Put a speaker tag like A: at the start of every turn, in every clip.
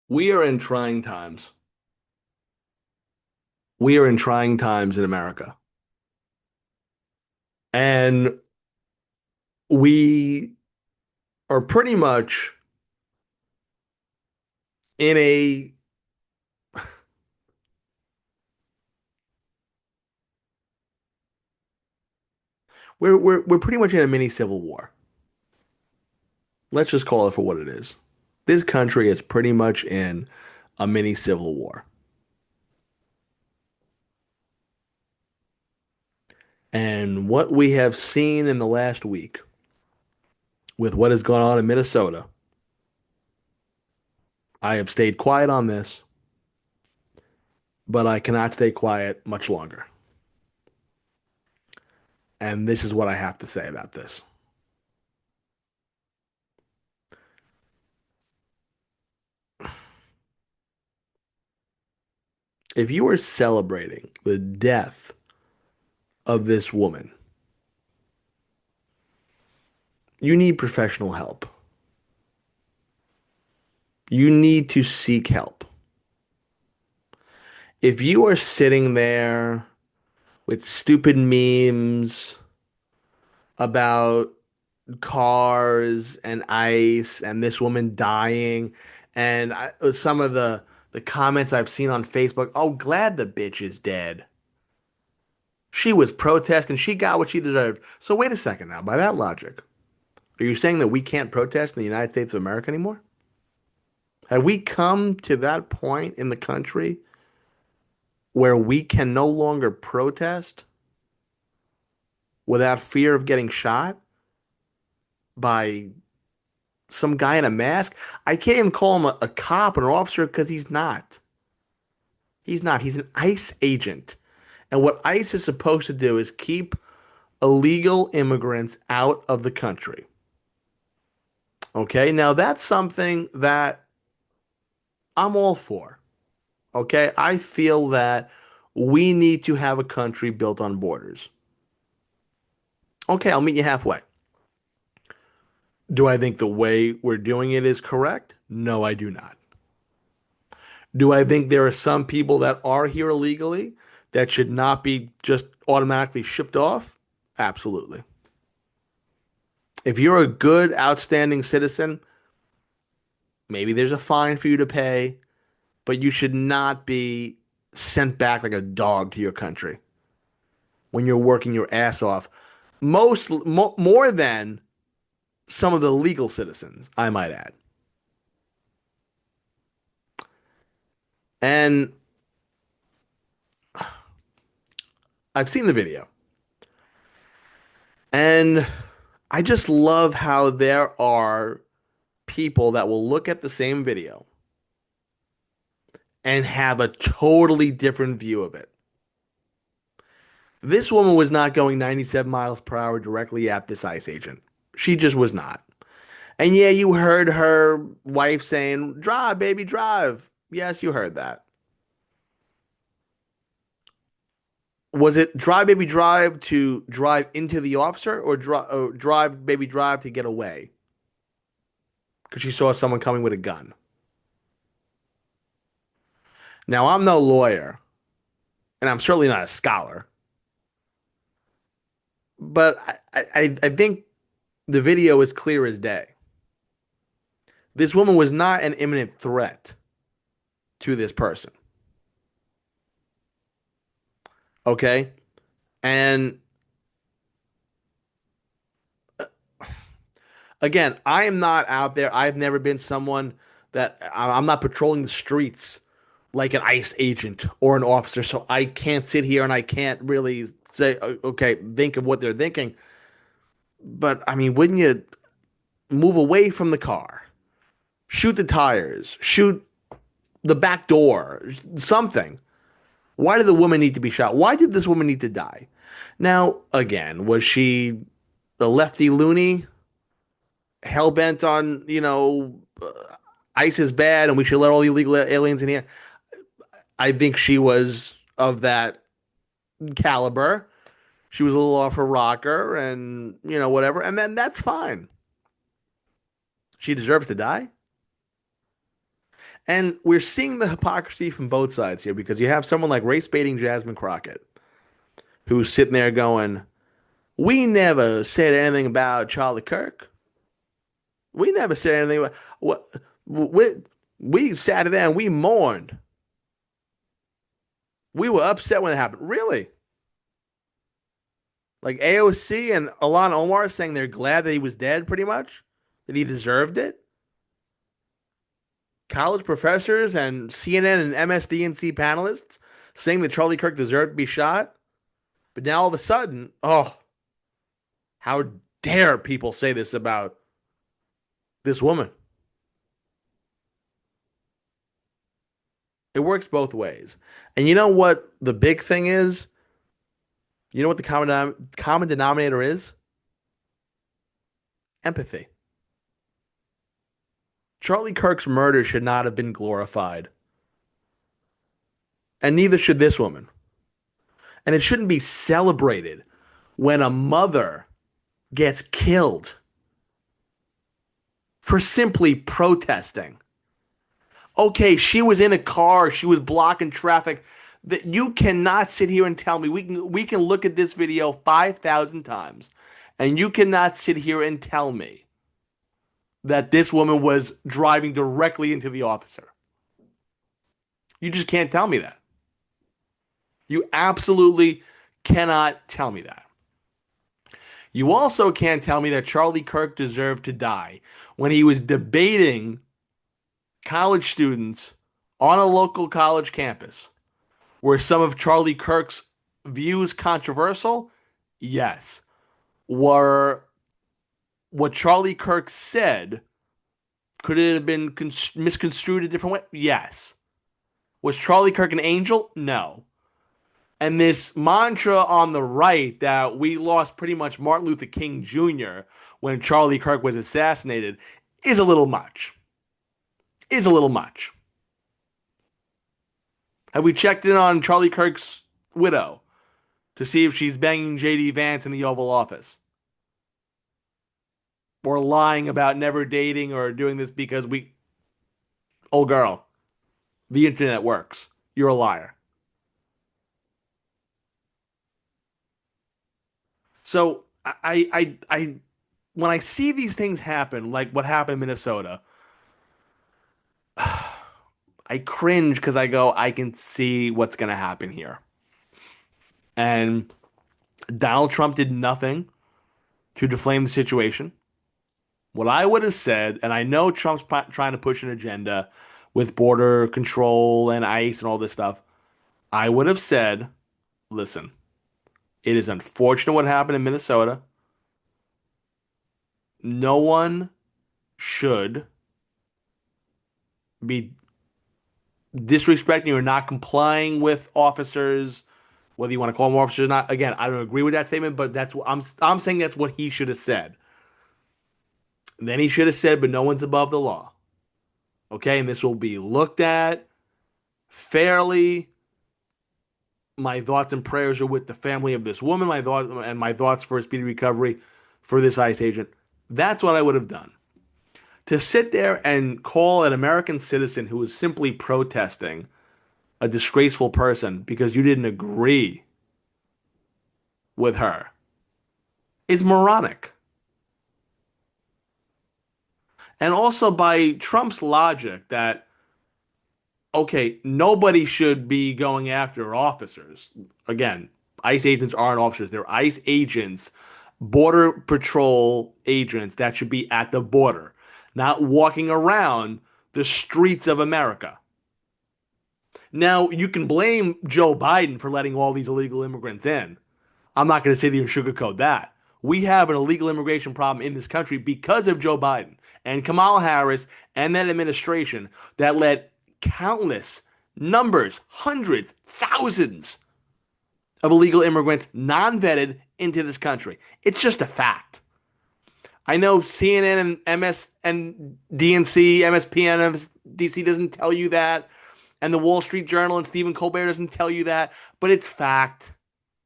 A: We are in trying times. We are in trying times in America. And we are pretty much in a we're pretty much in a mini civil war. Let's just call it for what it is. This country is pretty much in a mini civil war. And what we have seen in the last week with what has gone on in Minnesota, I have stayed quiet on this, but I cannot stay quiet much longer. And this is what I have to say about this. If you are celebrating the death of this woman, you need professional help. You need to seek help. If you are sitting there with stupid memes about cars and ice and this woman dying, and some of the comments I've seen on Facebook, oh, glad the bitch is dead. She was protesting. She got what she deserved. So wait a second now. By that logic, are you saying that we can't protest in the United States of America anymore? Have we come to that point in the country where we can no longer protest without fear of getting shot by some guy in a mask? I can't even call him a cop or an officer because he's not. He's not. He's an ICE agent. And what ICE is supposed to do is keep illegal immigrants out of the country. Okay, now that's something that I'm all for. Okay, I feel that we need to have a country built on borders. Okay, I'll meet you halfway. Do I think the way we're doing it is correct? No, I do not. Do I think there are some people that are here illegally that should not be just automatically shipped off? Absolutely. If you're a good, outstanding citizen, maybe there's a fine for you to pay, but you should not be sent back like a dog to your country when you're working your ass off. More than some of the legal citizens, I might add. And I've seen the video. And I just love how there are people that will look at the same video and have a totally different view of it. This woman was not going 97 miles per hour directly at this ICE agent. She just was not. And yeah, you heard her wife saying, "Drive, baby, drive." Yes, you heard that. Was it drive, baby, drive to drive into the officer or drive, baby, drive to get away? Because she saw someone coming with a gun. Now, I'm no lawyer, and I'm certainly not a scholar, but I think the video is clear as day. This woman was not an imminent threat to this person. Okay. And again, I am not out there. I've never been someone that I'm not patrolling the streets like an ICE agent or an officer. So I can't sit here and I can't really say, okay, think of what they're thinking. But I mean, wouldn't you move away from the car, shoot the tires, shoot the back door, something? Why did the woman need to be shot? Why did this woman need to die? Now, again, was she the lefty loony, hell bent on, ICE is bad and we should let all the illegal aliens in here? I think she was of that caliber. She was a little off her rocker and, whatever. And then that's fine. She deserves to die. And we're seeing the hypocrisy from both sides here because you have someone like race baiting Jasmine Crockett who's sitting there going, "We never said anything about Charlie Kirk. We never said anything about what we we sat there and we mourned. We were upset when it happened." Really? Like AOC and Alon Omar saying they're glad that he was dead, pretty much, that he deserved it. College professors and CNN and MSDNC panelists saying that Charlie Kirk deserved to be shot. But now all of a sudden, oh, how dare people say this about this woman? It works both ways. And you know what the big thing is? You know what the common denominator is? Empathy. Charlie Kirk's murder should not have been glorified, and neither should this woman. And it shouldn't be celebrated when a mother gets killed for simply protesting. Okay, she was in a car, she was blocking traffic. That you cannot sit here and tell me we can look at this video 5,000 times and you cannot sit here and tell me that this woman was driving directly into the officer. You just can't tell me that. You absolutely cannot tell me that. You also can't tell me that Charlie Kirk deserved to die when he was debating college students on a local college campus. Were some of Charlie Kirk's views controversial? Yes. Were what Charlie Kirk said, could it have been misconstrued a different way? Yes. Was Charlie Kirk an angel? No. And this mantra on the right that we lost pretty much Martin Luther King Jr. when Charlie Kirk was assassinated is a little much. Is a little much. Have we checked in on Charlie Kirk's widow to see if she's banging JD Vance in the Oval Office? Or lying about never dating or doing this because oh girl, the internet works. You're a liar. So when I see these things happen, like what happened in Minnesota, I cringe because I go, I can see what's going to happen here. And Donald Trump did nothing to deflame the situation. What I would have said, and I know Trump's trying to push an agenda with border control and ICE and all this stuff, I would have said, listen, it is unfortunate what happened in Minnesota. No one should be disrespecting or not complying with officers, whether you want to call them officers or not. Again, I don't agree with that statement, but that's what I'm saying that's what he should have said. And then he should have said, but no one's above the law. Okay, and this will be looked at fairly. My thoughts and prayers are with the family of this woman. My thoughts for a speedy recovery for this ICE agent. That's what I would have done. To sit there and call an American citizen who was simply protesting a disgraceful person because you didn't agree with her is moronic. And also by Trump's logic that, okay, nobody should be going after officers. Again, ICE agents aren't officers. They're ICE agents, border patrol agents that should be at the border, not walking around the streets of America. Now, you can blame Joe Biden for letting all these illegal immigrants in. I'm not going to sit here and sugarcoat that. We have an illegal immigration problem in this country because of Joe Biden and Kamala Harris and that administration that let countless numbers, hundreds, thousands of illegal immigrants, non-vetted, into this country. It's just a fact. I know CNN and MS and DNC, MSPN, MSDC doesn't tell you that, and the Wall Street Journal and Stephen Colbert doesn't tell you that, but it's fact.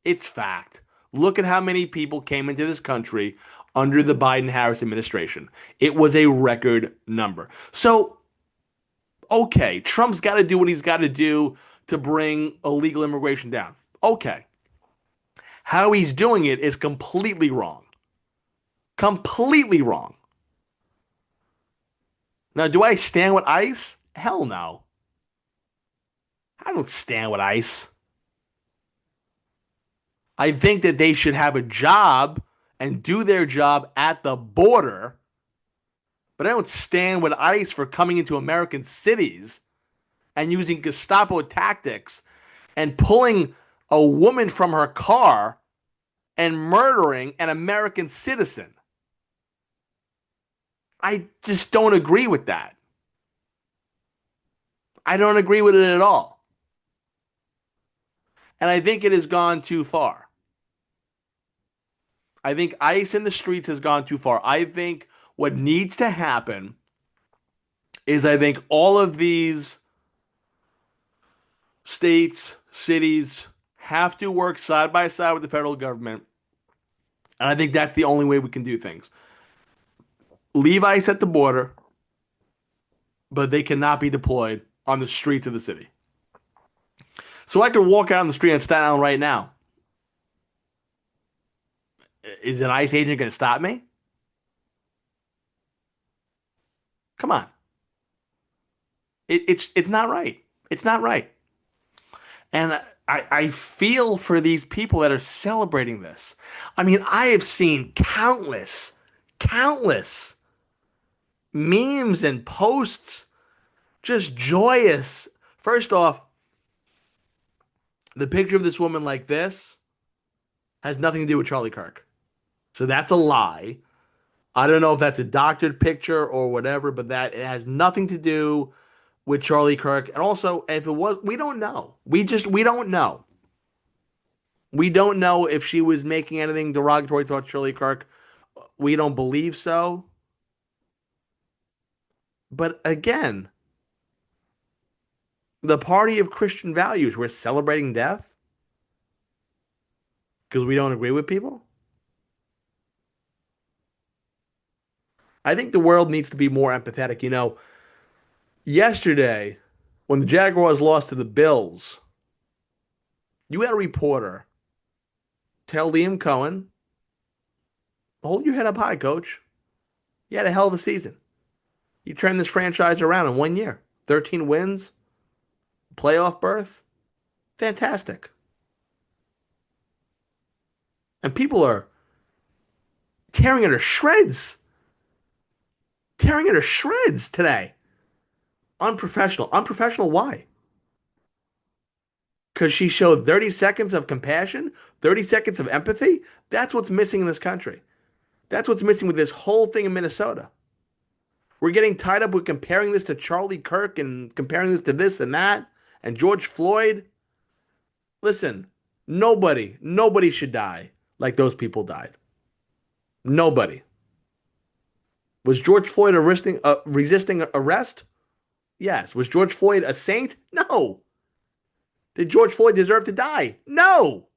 A: It's fact. Look at how many people came into this country under the Biden-Harris administration. It was a record number. So Okay, Trump's got to do what he's got to do to bring illegal immigration down. Okay. How he's doing it is completely wrong. Completely wrong. Now, do I stand with ICE? Hell no. I don't stand with ICE. I think that they should have a job and do their job at the border, but I don't stand with ICE for coming into American cities and using Gestapo tactics and pulling a woman from her car and murdering an American citizen. I just don't agree with that. I don't agree with it at all. And I think it has gone too far. I think ICE in the streets has gone too far. I think what needs to happen is I think all of these states, cities have to work side by side with the federal government. And I think that's the only way we can do things. Leave ICE at the border, but they cannot be deployed on the streets of the city. So I could walk out on the street in Staten Island right now. Is an ICE agent going to stop me? Come on. It's not right. It's not right. And I feel for these people that are celebrating this. I mean, I have seen countless memes and posts just joyous. First off, the picture of this woman like this has nothing to do with Charlie Kirk. So that's a lie. I don't know if that's a doctored picture or whatever, but that it has nothing to do with Charlie Kirk. And also, if it was, we don't know. We don't know. We don't know if she was making anything derogatory towards Charlie Kirk. We don't believe so. But again, the party of Christian values, we're celebrating death because we don't agree with people. I think the world needs to be more empathetic. Yesterday, when the Jaguars lost to the Bills, you had a reporter tell Liam Cohen, hold your head up high, coach. You had a hell of a season. You turned this franchise around in 1 year. 13 wins, playoff berth. Fantastic. And people are tearing at her shreds. Tearing at her shreds today. Unprofessional. Unprofessional, why? Because she showed 30 seconds of compassion, 30 seconds of empathy. That's what's missing in this country. That's what's missing with this whole thing in Minnesota. We're getting tied up with comparing this to Charlie Kirk and comparing this to this and that and George Floyd. Listen, nobody should die like those people died. Nobody. Was George Floyd resisting arrest? Yes. Was George Floyd a saint? No. Did George Floyd deserve to die? No.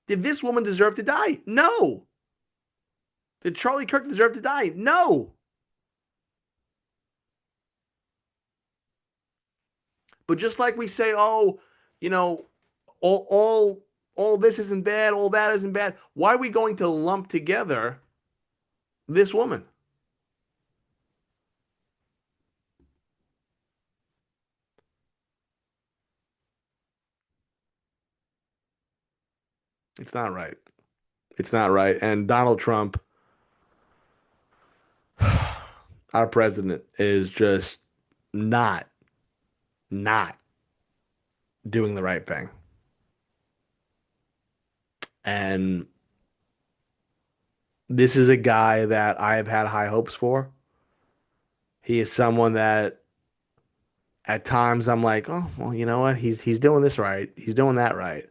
A: Did this woman deserve to die? No. Did Charlie Kirk deserve to die? No. But just like we say, oh, you know, all this isn't bad, all that isn't bad. Why are we going to lump together this woman? It's not right. It's not right. And Donald Trump, our president, is just not not doing the right thing. And this is a guy that I have had high hopes for. He is someone that at times I'm like, oh, well, you know what? He's doing this right. He's doing that right.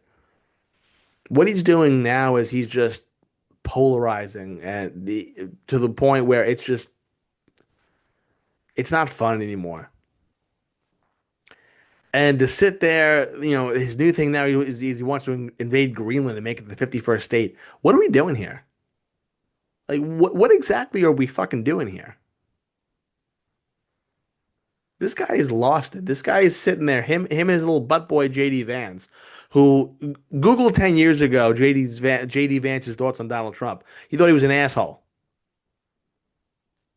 A: What he's doing now is he's just polarizing and to the point where it's not fun anymore. And to sit there, his new thing now is he wants to invade Greenland and make it the 51st state. What are we doing here? Like, what exactly are we fucking doing here? This guy has lost it. This guy is sitting there, him and his little butt boy JD Vance, who Google 10 years ago, JD Vance's thoughts on Donald Trump. He thought he was an asshole.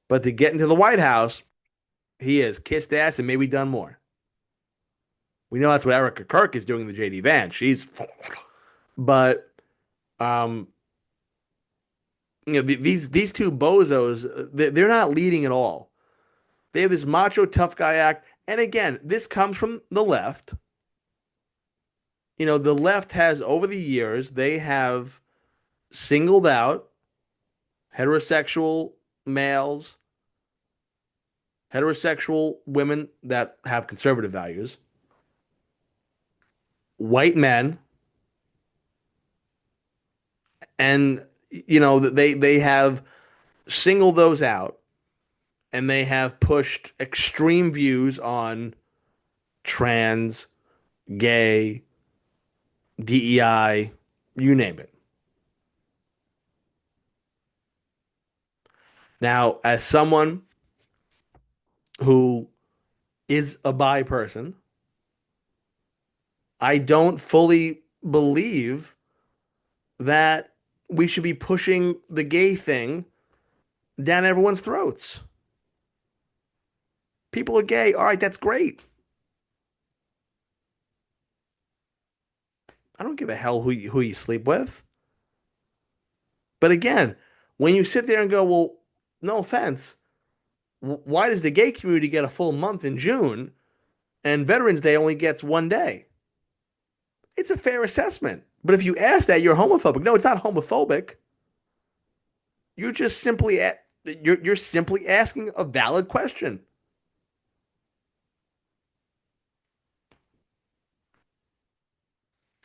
A: But to get into the White House, he has kissed ass and maybe done more. We know that's what Erica Kirk is doing to JD Vance. She's but um these two bozos, they're not leading at all. They have this macho tough guy act. And again, this comes from the left. The left has over the years, they have singled out heterosexual males, heterosexual women that have conservative values, white men, and they have singled those out and they have pushed extreme views on trans, gay, DEI, you name it. Now, as someone who is a bi person, I don't fully believe that we should be pushing the gay thing down everyone's throats. People are gay. All right, that's great. I don't give a hell who you sleep with. But again, when you sit there and go, well, no offense, why does the gay community get a full month in June and Veterans Day only gets one day? It's a fair assessment. But if you ask that, you're homophobic. No, it's not homophobic. You're just simply you're simply asking a valid question.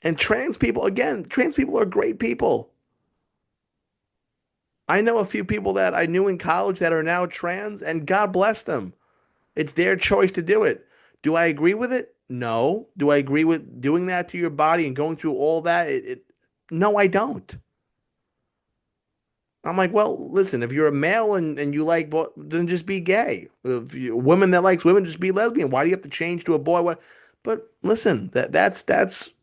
A: And trans people, again, trans people are great people. I know a few people that I knew in college that are now trans, and God bless them. It's their choice to do it. Do I agree with it? No. Do I agree with doing that to your body and going through all that? No, I don't. I'm like, well, listen, if you're a male and you like boy, then just be gay. If you're a woman that likes women, just be lesbian. Why do you have to change to a boy? What? But listen, that's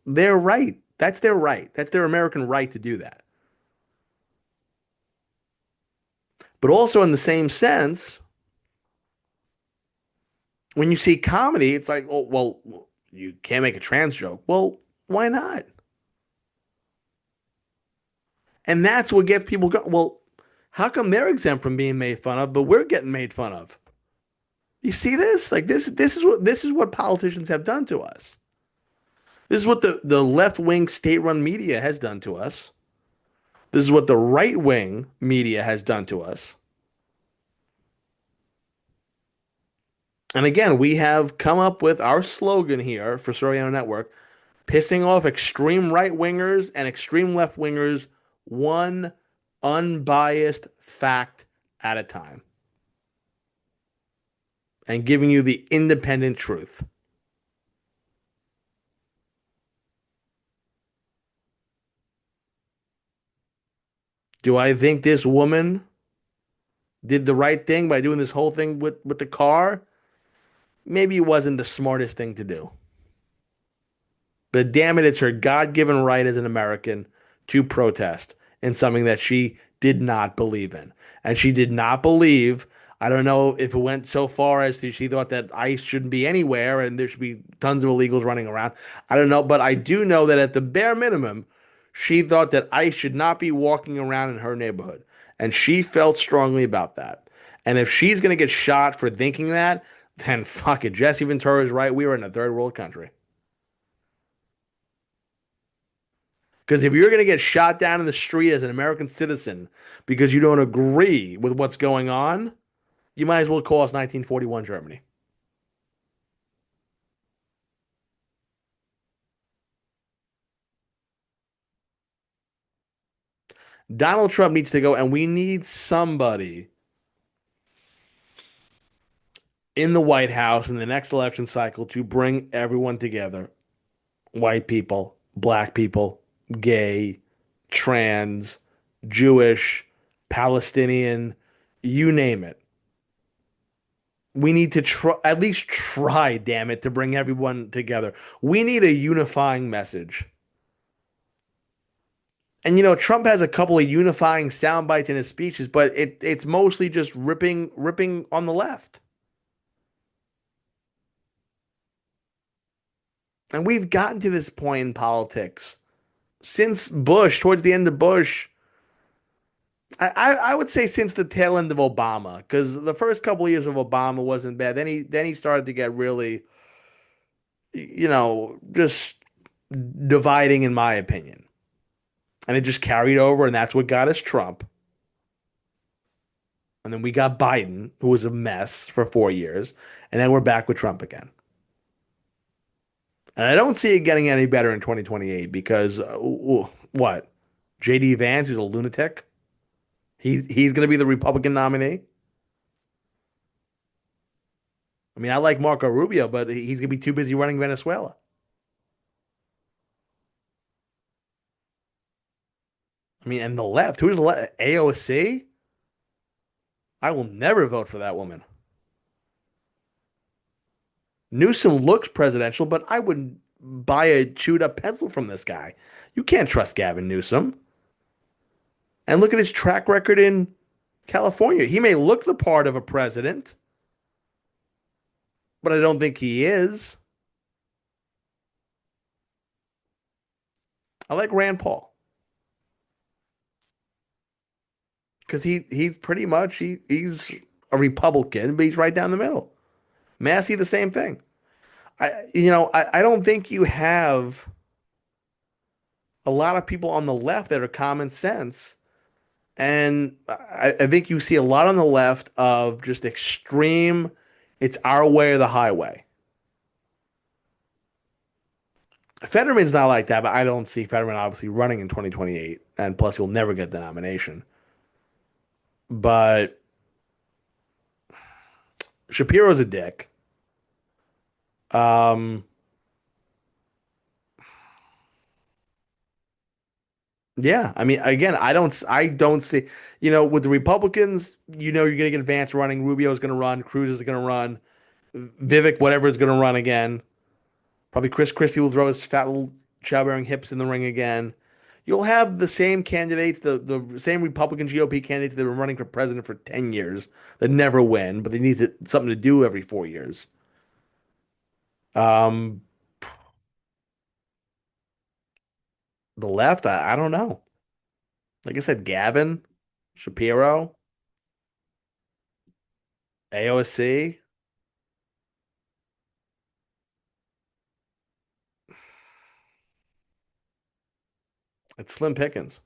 A: their right. That's their right. That's their American right to do that. But also in the same sense, when you see comedy, it's like, oh, well, you can't make a trans joke. Well, why not? And that's what gets people going. Well, how come they're exempt from being made fun of, but we're getting made fun of? You see this? Like this is what politicians have done to us. This is what the left-wing state-run media has done to us. This is what the right-wing media has done to us. And again, we have come up with our slogan here for Soriano Network, pissing off extreme right-wingers and extreme left-wingers one unbiased fact at a time, and giving you the independent truth. Do I think this woman did the right thing by doing this whole thing with the car? Maybe it wasn't the smartest thing to do. But damn it, it's her God-given right as an American to protest in something that she did not believe in. And she did not believe, I don't know if it went so far as to she thought that ICE shouldn't be anywhere and there should be tons of illegals running around. I don't know, but I do know that at the bare minimum, she thought that ICE should not be walking around in her neighborhood. And she felt strongly about that. And if she's going to get shot for thinking that, then fuck it. Jesse Ventura is right. We are in a third world country. Because if you're going to get shot down in the street as an American citizen because you don't agree with what's going on, you might as well call us 1941 Germany. Donald Trump needs to go, and we need somebody in the White House in the next election cycle to bring everyone together: white people, black people, gay, trans, Jewish, Palestinian, you name it. We need to try, at least try, damn it, to bring everyone together. We need a unifying message. And Trump has a couple of unifying sound bites in his speeches, but it's mostly just ripping on the left. And we've gotten to this point in politics since Bush, towards the end of Bush. I would say since the tail end of Obama, because the first couple of years of Obama wasn't bad. Then he started to get really, just dividing, in my opinion. And it just carried over, and that's what got us Trump. And then we got Biden, who was a mess for 4 years, and then we're back with Trump again. And I don't see it getting any better in 2028 because what? JD Vance, who's a lunatic, he's going to be the Republican nominee. I mean, I like Marco Rubio, but he's going to be too busy running Venezuela. I mean, and the left, who's the left? AOC? I will never vote for that woman. Newsom looks presidential, but I wouldn't buy a chewed up pencil from this guy. You can't trust Gavin Newsom. And look at his track record in California. He may look the part of a president, but I don't think he is. I like Rand Paul because he's pretty much he's a Republican, but he's right down the middle. Massey, the same thing. I don't think you have a lot of people on the left that are common sense. And I think you see a lot on the left of just extreme, it's our way or the highway. Fetterman's not like that, but I don't see Fetterman obviously running in 2028. And plus, he'll never get the nomination. But Shapiro's a dick. Um, yeah, I mean, again, I don't see, with the Republicans, you're going to get Vance running, Rubio's going to run, Cruz is going to run, Vivek, whatever, is going to run again. Probably Chris Christie will throw his fat little childbearing hips in the ring again. You'll have the same candidates, the same Republican GOP candidates that have been running for president for 10 years that never win, but they need something to do every 4 years. Um, the left, I don't know. Like I said, Gavin, Shapiro, AOC, it's Slim Pickens.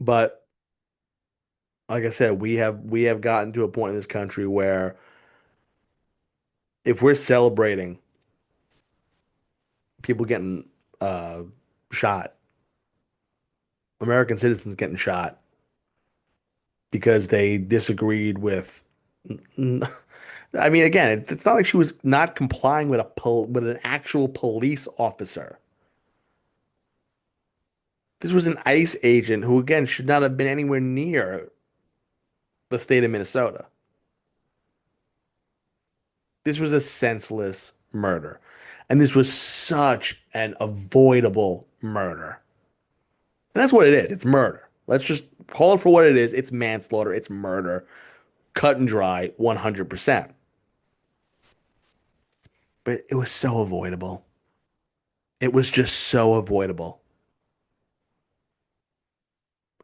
A: But like I said, we have gotten to a point in this country where if we're celebrating people getting shot, American citizens getting shot because they disagreed with. I mean, again, it's not like she was not complying with with an actual police officer. This was an ICE agent who, again, should not have been anywhere near the state of Minnesota. This was a senseless murder. And this was such an avoidable murder. And that's what it is. It's murder. Let's just call it for what it is. It's manslaughter. It's murder. Cut and dry, 100%. But it was so avoidable. It was just so avoidable.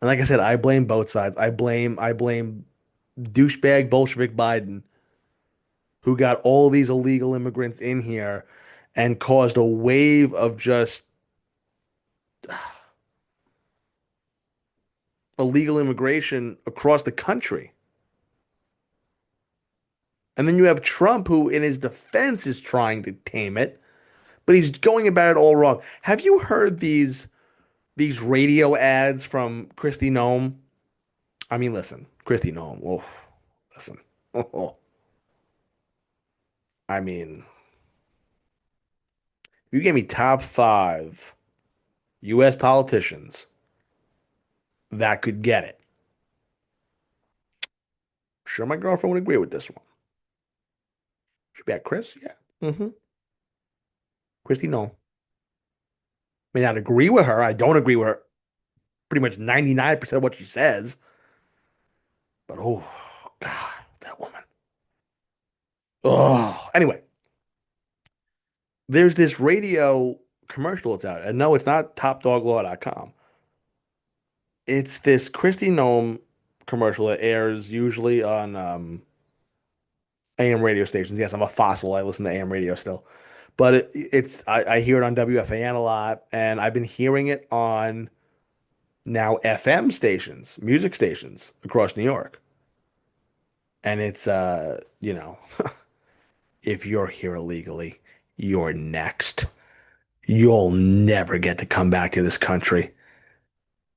A: And like I said, I blame both sides. I blame douchebag Bolshevik Biden, who got all these illegal immigrants in here and caused a wave of just illegal immigration across the country. And then you have Trump, who in his defense is trying to tame it, but he's going about it all wrong. Have you heard these radio ads from Kristi Noem? I mean, listen, Kristi Noem. Oh, listen. Oh, I mean, you gave me top five U.S. politicians that could get it. Sure, my girlfriend would agree with this one. Should be at Chris? Yeah. Christy, no. May not agree with her. I don't agree with her pretty much 99% of what she says. But oh, God, that woman. Oh, anyway, there's this radio commercial that's out. And no, it's not topdoglaw.com. It's this Christy Nome commercial that airs usually on AM radio stations. Yes, I'm a fossil. I listen to AM radio still. But I hear it on WFAN a lot, and I've been hearing it on now FM stations, music stations across New York. And it's if you're here illegally, you're next. You'll never get to come back to this country.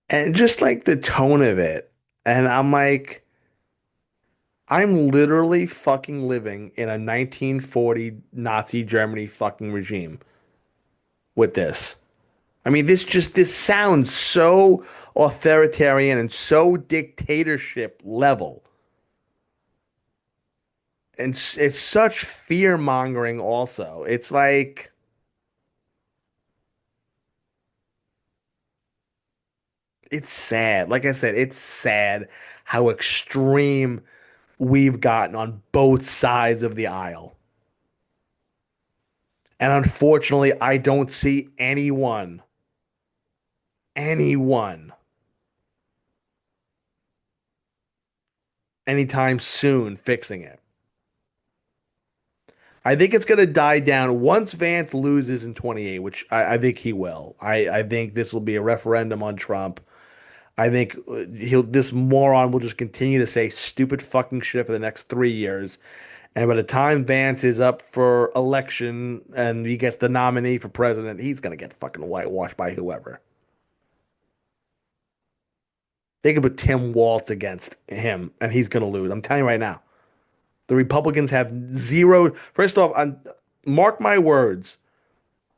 A: And just like the tone of it. And I'm like, I'm literally fucking living in a 1940 Nazi Germany fucking regime with this. I mean, this sounds so authoritarian and so dictatorship level. And it's such fear mongering also. It's like it's sad. Like I said, it's sad how extreme we've gotten on both sides of the aisle. And unfortunately, I don't see anyone anytime soon fixing it. I think it's going to die down once Vance loses in 28, which I think he will. I think this will be a referendum on Trump. I think this moron will just continue to say stupid fucking shit for the next 3 years. And by the time Vance is up for election and he gets the nominee for president, he's going to get fucking whitewashed by whoever. They could put Tim Walz against him and he's going to lose. I'm telling you right now. The Republicans have zero. First off, mark my words,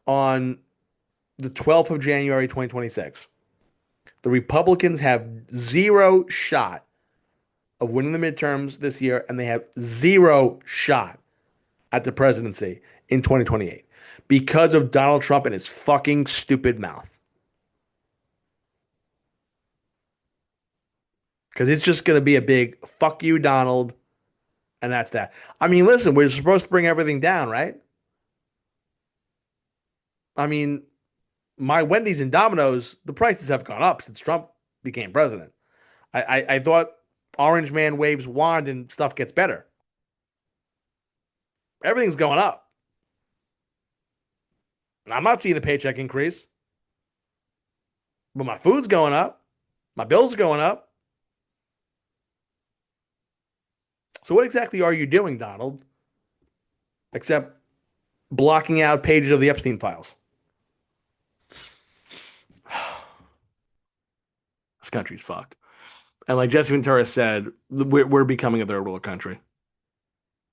A: on the 12th of January, 2026, the Republicans have zero shot of winning the midterms this year, and they have zero shot at the presidency in 2028 because of Donald Trump and his fucking stupid mouth. Because it's just going to be a big fuck you, Donald, and that's that. I mean, listen, we're supposed to bring everything down, right? I mean, my Wendy's and Domino's, the prices have gone up since Trump became president. I thought Orange Man waves wand and stuff gets better. Everything's going up. I'm not seeing a paycheck increase, but my food's going up. My bills are going up. So what exactly are you doing, Donald? Except blocking out pages of the Epstein files. This country's fucked. And like Jesse Ventura said, we're becoming a third world country.